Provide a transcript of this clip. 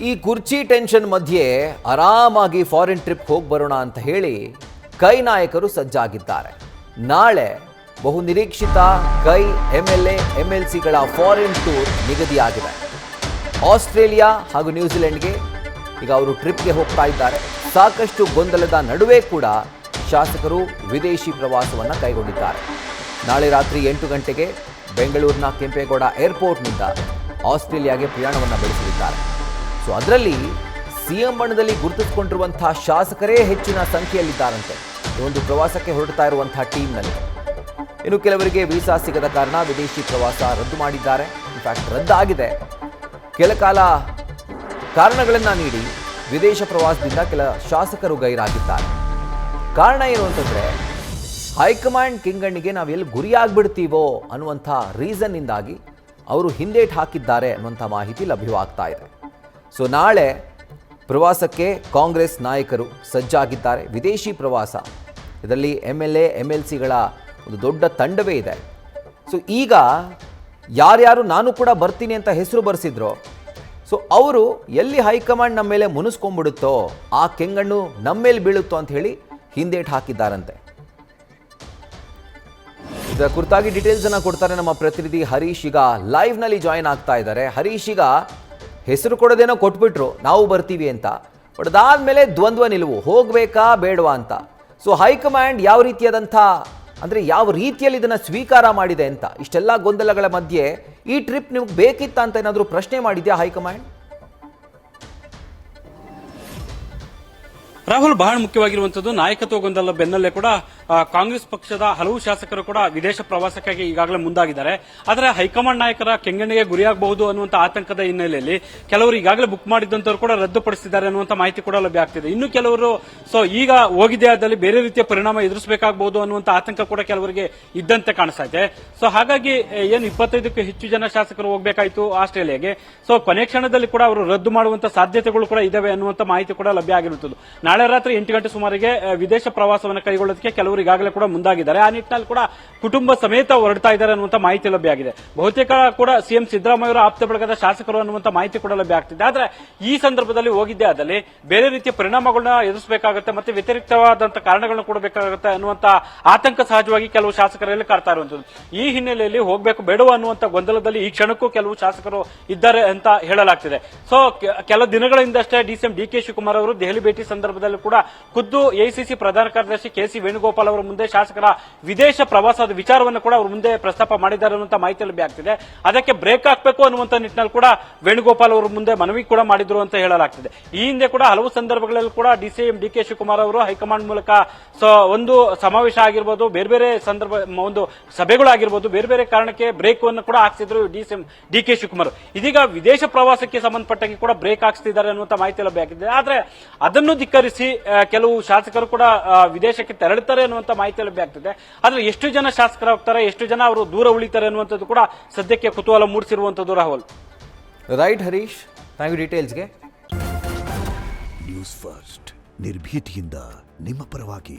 ಈ ಕುರ್ಚಿ ಟೆನ್ಷನ್ ಮಧ್ಯೆ ಆರಾಮಾಗಿ ಫಾರಿನ್ ಟ್ರಿಪ್ ಹೋಗಿ ಬರೋಣ ಅಂತ ಹೇಳಿ ಕೈ ನಾಯಕರು ಸಜ್ಜಾಗಿದ್ದಾರೆ. ನಾಳೆ ಬಹು ನಿರೀಕ್ಷಿತ ಕೈ MLA MLCಗಳ ಫಾರಿನ್ ಟೂರ್ ನಿಗದಿಯಾಗಿದೆ. ಆಸ್ಟ್ರೇಲಿಯಾ ಹಾಗೂ ನ್ಯೂಜಿಲೆಂಡ್ಗೆ ಈಗ ಅವರು ಟ್ರಿಪ್ಗೆ ಹೋಗ್ತಾ ಇದ್ದಾರೆ. ಸಾಕಷ್ಟು ಗೊಂದಲದ ನಡುವೆ ಕೂಡ ಶಾಸಕರು ವಿದೇಶಿ ಪ್ರವಾಸವನ್ನು ಕೈಗೊಂಡಿದ್ದಾರೆ. ನಾಳೆ ರಾತ್ರಿ 8 ಗಂಟೆಗೆ ಬೆಂಗಳೂರಿನ ಕೆಂಪೇಗೌಡ ಏರ್ಪೋರ್ಟ್ನಿಂದ ಆಸ್ಟ್ರೇಲಿಯಾಗೆ ಪ್ರಯಾಣವನ್ನು ಬೆಳೆಸಲಿದ್ದಾರೆ. ಸೊ ಅದರಲ್ಲಿ CM ಬಣ್ಣದಲ್ಲಿ ಗುರುತಿಸಿಕೊಂಡಿರುವಂತಹ ಶಾಸಕರೇ ಹೆಚ್ಚಿನ ಸಂಖ್ಯೆಯಲ್ಲಿದ್ದಾರಂತೆ ಈ ಒಂದು ಪ್ರವಾಸಕ್ಕೆ ಹೊರಡ್ತಾ ಇರುವಂತಹ ಟೀಮ್ನಲ್ಲಿ. ಇನ್ನು ಕೆಲವರಿಗೆ ವೀಸಾ ಸಿಗದ ಕಾರಣ ವಿದೇಶಿ ಪ್ರವಾಸ ರದ್ದು ಮಾಡಿದ್ದಾರೆ. ಇನ್ಫ್ಯಾಕ್ಟ್ ರದ್ದಾಗಿದೆ. ಕೆಲ ಕಾಲ ಕಾರಣಗಳನ್ನು ನೀಡಿ ವಿದೇಶ ಪ್ರವಾಸದಿಂದ ಕೆಲ ಶಾಸಕರು ಗೈರಾಗಿದ್ದಾರೆ. ಕಾರಣ ಏನು ಅಂತಂದರೆ ಹೈಕಮಾಂಡ್ ಕಿಂಗಣ್ಣಿಗೆ ನಾವು ಎಲ್ಲಿ ಗುರಿಯಾಗ್ಬಿಡ್ತೀವೋ ಅನ್ನುವಂಥ ರೀಸನ್ನಿಂದಾಗಿ ಅವರು ಹಿಂದೇಟು ಹಾಕಿದ್ದಾರೆ ಅನ್ನುವಂಥ ಮಾಹಿತಿ ಲಭ್ಯವಾಗ್ತಾ ಇದೆ. ಸೊ ನಾಳೆ ಪ್ರವಾಸಕ್ಕೆ ಕಾಂಗ್ರೆಸ್ ನಾಯಕರು ಸಜ್ಜಾಗಿದ್ದಾರೆ. ವಿದೇಶಿ ಪ್ರವಾಸ, ಇದರಲ್ಲಿ MLA MLCಗಳ ಒಂದು ದೊಡ್ಡ ತಂಡವೇ ಇದೆ. ಸೊ ಈಗ ಯಾರ್ಯಾರು ನಾನು ಕೂಡ ಬರ್ತೀನಿ ಅಂತ ಹೆಸರು ಬರೆಸಿದ್ರು, ಸೊ ಅವರು ಎಲ್ಲಿ ಹೈಕಮಾಂಡ್ ನಮ್ಮ ಮೇಲೆ ಮುನಿಸ್ಕೊಂಡ್ಬಿಡುತ್ತೋ ಆ ಕೆಂಗಣ್ಣು ನಮ್ಮ ಮೇಲೆ ಬೀಳುತ್ತೋ ಅಂತ ಹೇಳಿ ಹಿಂದೇಟು ಹಾಕಿದ್ದಾರಂತೆ. ಇದರ ಕುರಿತಾಗಿ ಡೀಟೇಲ್ಸ್ ಅನ್ನ ಕೊಡ್ತಾರೆ ನಮ್ಮ ಪ್ರತಿನಿಧಿ ಹರೀಶ್. ಈಗ ಲೈವ್ ನಲ್ಲಿ ಜಾಯಿನ್ ಆಗ್ತಾ ಇದ್ದಾರೆ. ಹರೀಶ್, ಈಗ ಹೆಸರು ಕೊಡೋದೇನೋ ಕೊಟ್ಬಿಟ್ರು ನಾವು ಬರ್ತೀವಿ ಅಂತ, ಬಟ್ ಅದಾದ್ಮೇಲೆ ದ್ವಂದ್ವ ನಿಲುವು, ಹೋಗ್ಬೇಕಾ ಬೇಡವಾ ಅಂತ. ಸೊ ಹೈಕಮಾಂಡ್ ಯಾವ ರೀತಿಯಾದಂಥ ಅಂದರೆ ಯಾವ ರೀತಿಯಲ್ಲಿ ಇದನ್ನು ಸ್ವೀಕಾರ ಮಾಡಿದೆ ಅಂತ, ಇಷ್ಟೆಲ್ಲ ಗೊಂದಲಗಳ ಮಧ್ಯೆ ಈ ಟ್ರಿಪ್ ನಿಮ್ಗೆ ಬೇಕಿತ್ತ ಅಂತ ಏನಾದರೂ ಪ್ರಶ್ನೆ ಮಾಡಿದ್ಯಾ ಹೈಕಮಾಂಡ್? ರಾಹುಲ್, ಬಹಳ ಮುಖ್ಯವಾಗಿರುವಂತದ್ದು ನಾಯಕತ್ವ ಗೊಂದಲ ಬೆನ್ನಲ್ಲೇ ಕೂಡ ಕಾಂಗ್ರೆಸ್ ಪಕ್ಷದ ಹಲವು ಶಾಸಕರು ಕೂಡ ವಿದೇಶ ಪ್ರವಾಸಕ್ಕಾಗಿ ಈಗಾಗಲೇ ಮುಂದಾಗಿದ್ದಾರೆ. ಆದರೆ ಹೈಕಮಾಂಡ್ ನಾಯಕರ ಕೆಂಗಣ್ಣಿಗೆ ಗುರಿಯಾಗಬಹುದು ಅನ್ನುವಂಥ ಆತಂಕದ ಹಿನ್ನೆಲೆಯಲ್ಲಿ ಕೆಲವರು ಈಗಾಗಲೇ ಬುಕ್ ಮಾಡಿದಂತವರು ಕೂಡ ರದ್ದುಪಡಿಸಿದ್ದಾರೆ ಅನ್ನುವಂಥ ಮಾಹಿತಿ ಕೂಡ ಲಭ್ಯ ಆಗ್ತಿದೆ. ಇನ್ನು ಕೆಲವರು ಈಗ ಹೋಗಿದ್ದೇ ಆದಲ್ಲಿ ಬೇರೆ ರೀತಿಯ ಪರಿಣಾಮ ಎದುರಿಸಬೇಕಾಗಬಹುದು ಅನ್ನುವಂಥ ಆತಂಕ ಕೂಡ ಕೆಲವರಿಗೆ ಇದ್ದಂತೆ ಕಾಣಿಸ್ತಾ ಇದೆ. ಹಾಗಾಗಿ ಏನು 25ಕ್ಕೂ ಹೆಚ್ಚು ಜನ ಶಾಸಕರು ಹೋಗಬೇಕಾಯಿತು ಆಸ್ಟ್ರೇಲಿಯಾಗೆ. ಕೊನೆ ಕ್ಷಣದಲ್ಲಿ ಕೂಡ ಅವರು ರದ್ದು ಮಾಡುವಂತ ಸಾಧ್ಯತೆಗಳು ಕೂಡ ಇದಾವೆ ಅನ್ನುವಂಥ ಮಾಹಿತಿ ಕೂಡ ಲಭ್ಯ ಆಗಿರುತ್ತದೆ. ನಾಳೆ ರಾತ್ರಿ 8 ಗಂಟೆ ಸುಮಾರಿಗೆ ವಿದೇಶ ಪ್ರವಾಸವನ್ನು ಕೈಗೊಳ್ಳೋದಕ್ಕೆ ಕೆಲವರು ಈಗಾಗಲೇ ಕೂಡ ಮುಂದಾಗಿದ್ದಾರೆ. ಆ ನಿಟ್ಟಿನಲ್ಲಿ ಕೂಡ ಕುಟುಂಬ ಸಮೇತ ಹೊರಡ್ತಾ ಇದ್ದಾರೆ ಅನ್ನುವಂಥ ಮಾಹಿತಿ ಲಭ್ಯ ಆಗಿದೆ. ಬಹುತೇಕ ಕೂಡ CM ಸಿದ್ದರಾಮಯ್ಯ ಅವರ ಆಪ್ತ ಬಳಗದ ಶಾಸಕರು ಅನ್ನುವಂಥ ಮಾಹಿತಿ ಕೂಡ ಲಭ್ಯ ಆಗ್ತಿದೆ. ಆದ್ರೆ ಈ ಸಂದರ್ಭದಲ್ಲಿ ಹೋಗಿದ್ದೇ ಆದಲ್ಲಿ ಬೇರೆ ರೀತಿಯ ಪರಿಣಾಮಗಳನ್ನ ಎದುರಿಸಬೇಕಾಗುತ್ತೆ, ಮತ್ತೆ ವ್ಯತಿರಿಕ್ತವಾದಂತಹ ಕಾರಣಗಳನ್ನ ಕೊಡಬೇಕಾಗುತ್ತೆ ಅನ್ನುವಂಥ ಆತಂಕ ಸಹಜವಾಗಿ ಕೆಲವು ಶಾಸಕರಲ್ಲಿ ಕಾಡ್ತಾ ಇರುವಂತದ್ದು. ಈ ಹಿನ್ನೆಲೆಯಲ್ಲಿ ಹೋಗಬೇಕು ಬೇಡವ ಅನ್ನುವಂಥ ಗೊಂದಲದಲ್ಲಿ ಈ ಕ್ಷಣಕ್ಕೂ ಕೆಲವು ಶಾಸಕರು ಇದ್ದಾರೆ ಅಂತ ಹೇಳಲಾಗ್ತಿದೆ. ಕೆಲ ದಿನಗಳಿಂದಷ್ಟೇ DCM DK ಶಿವಕುಮಾರ್ ಅವರು ದೆಹಲಿ ಭೇಟಿ ಸಂದರ್ಭದಲ್ಲಿ ಕೂಡ ಖುದ್ದು AICC ಪ್ರಧಾನ ಕಾರ್ಯದರ್ಶಿ KC ವೇಣುಗೋಪಾಲ್ ಅವರ ಮುಂದೆ ಶಾಸಕರ ವಿದೇಶ ಪ್ರವಾಸದ ವಿಚಾರವನ್ನು ಕೂಡ ಅವರು ಮುಂದೆ ಪ್ರಸ್ತಾಪ ಮಾಡಿದ್ದಾರೆ ಅನ್ನುವಂಥ ಮಾಹಿತಿ ಲಭ್ಯ ಆಗ್ತಿದೆ. ಅದಕ್ಕೆ ಬ್ರೇಕ್ ಹಾಕಬೇಕು ಅನ್ನುವಂಥ ನಿಟ್ಟಿನಲ್ಲಿ ಕೂಡ ವೇಣುಗೋಪಾಲ್ ಅವರು ಮುಂದೆ ಮನವಿ ಕೂಡ ಮಾಡಿದ್ರು ಅಂತ ಹೇಳಲಾಗ್ತಿದೆ. ಈ ಹಿಂದೆ ಕೂಡ ಹಲವು ಸಂದರ್ಭಗಳಲ್ಲಿ ಕೂಡ DCM DK ಶಿವಕುಮಾರ್ ಅವರು ಹೈಕಮಾಂಡ್ ಮೂಲಕ ಒಂದು ಸಮಾವೇಶ ಆಗಿರ್ಬೋದು, ಬೇರೆ ಬೇರೆ ಸಂದರ್ಭ ಒಂದು ಸಭೆಗಳಾಗಿರ್ಬೋದು, ಬೇರೆ ಬೇರೆ ಕಾರಣಕ್ಕೆ ಬ್ರೇಕ್ ಅನ್ನು ಕೂಡ ಹಾಕ್ಸಿದ್ರು DCM DK ಶಿವಕುಮಾರ್. ಇದೀಗ ವಿದೇಶ ಪ್ರವಾಸಕ್ಕೆ ಸಂಬಂಧಪಟ್ಟಂಗೆ ಕೂಡ ಬ್ರೇಕ್ ಹಾಕ್ಸ್ತಿದ್ದಾರೆ ಅನ್ನುವಂಥ ಮಾಹಿತಿ ಲಭ್ಯ ಆಗಿದೆ. ಆದ್ರೆ ಅದನ್ನು ಧಿಕ್ಕರಿಸಿ ಕೆಲವು ಶಾಸಕರು ಕೂಡ ವಿದೇಶಕ್ಕೆ ತೆರಳುತ್ತಾರೆ ಅನ್ನುವಂಥ ಮಾಹಿತಿ ಲಭ್ಯ ಆಗ್ತಿದೆ. ಆದ್ರೆ ಎಷ್ಟು ಜನ ಶಾಸಕರು ಹೋಗ್ತಾರೆ, ಎಷ್ಟು ಜನ ಅವರು ದೂರ ಉಳಿತಾರೆ ಅನ್ನುವಂಥದ್ದು ಕೂಡ ಸದ್ಯಕ್ಕೆ ಕುತೂಹಲ ಮೂಡಿಸಿರುವಂತದ್ದು. Rahul, right Harish, thank you ಡೀಟೇಲ್ಸ್ಗೆ. ನ್ಯೂಸ್ ಫಸ್ಟ್, ನಿರ್ಭೀತಿಯಿಂದ ನಿಮ್ಮ ಪರವಾಗಿ.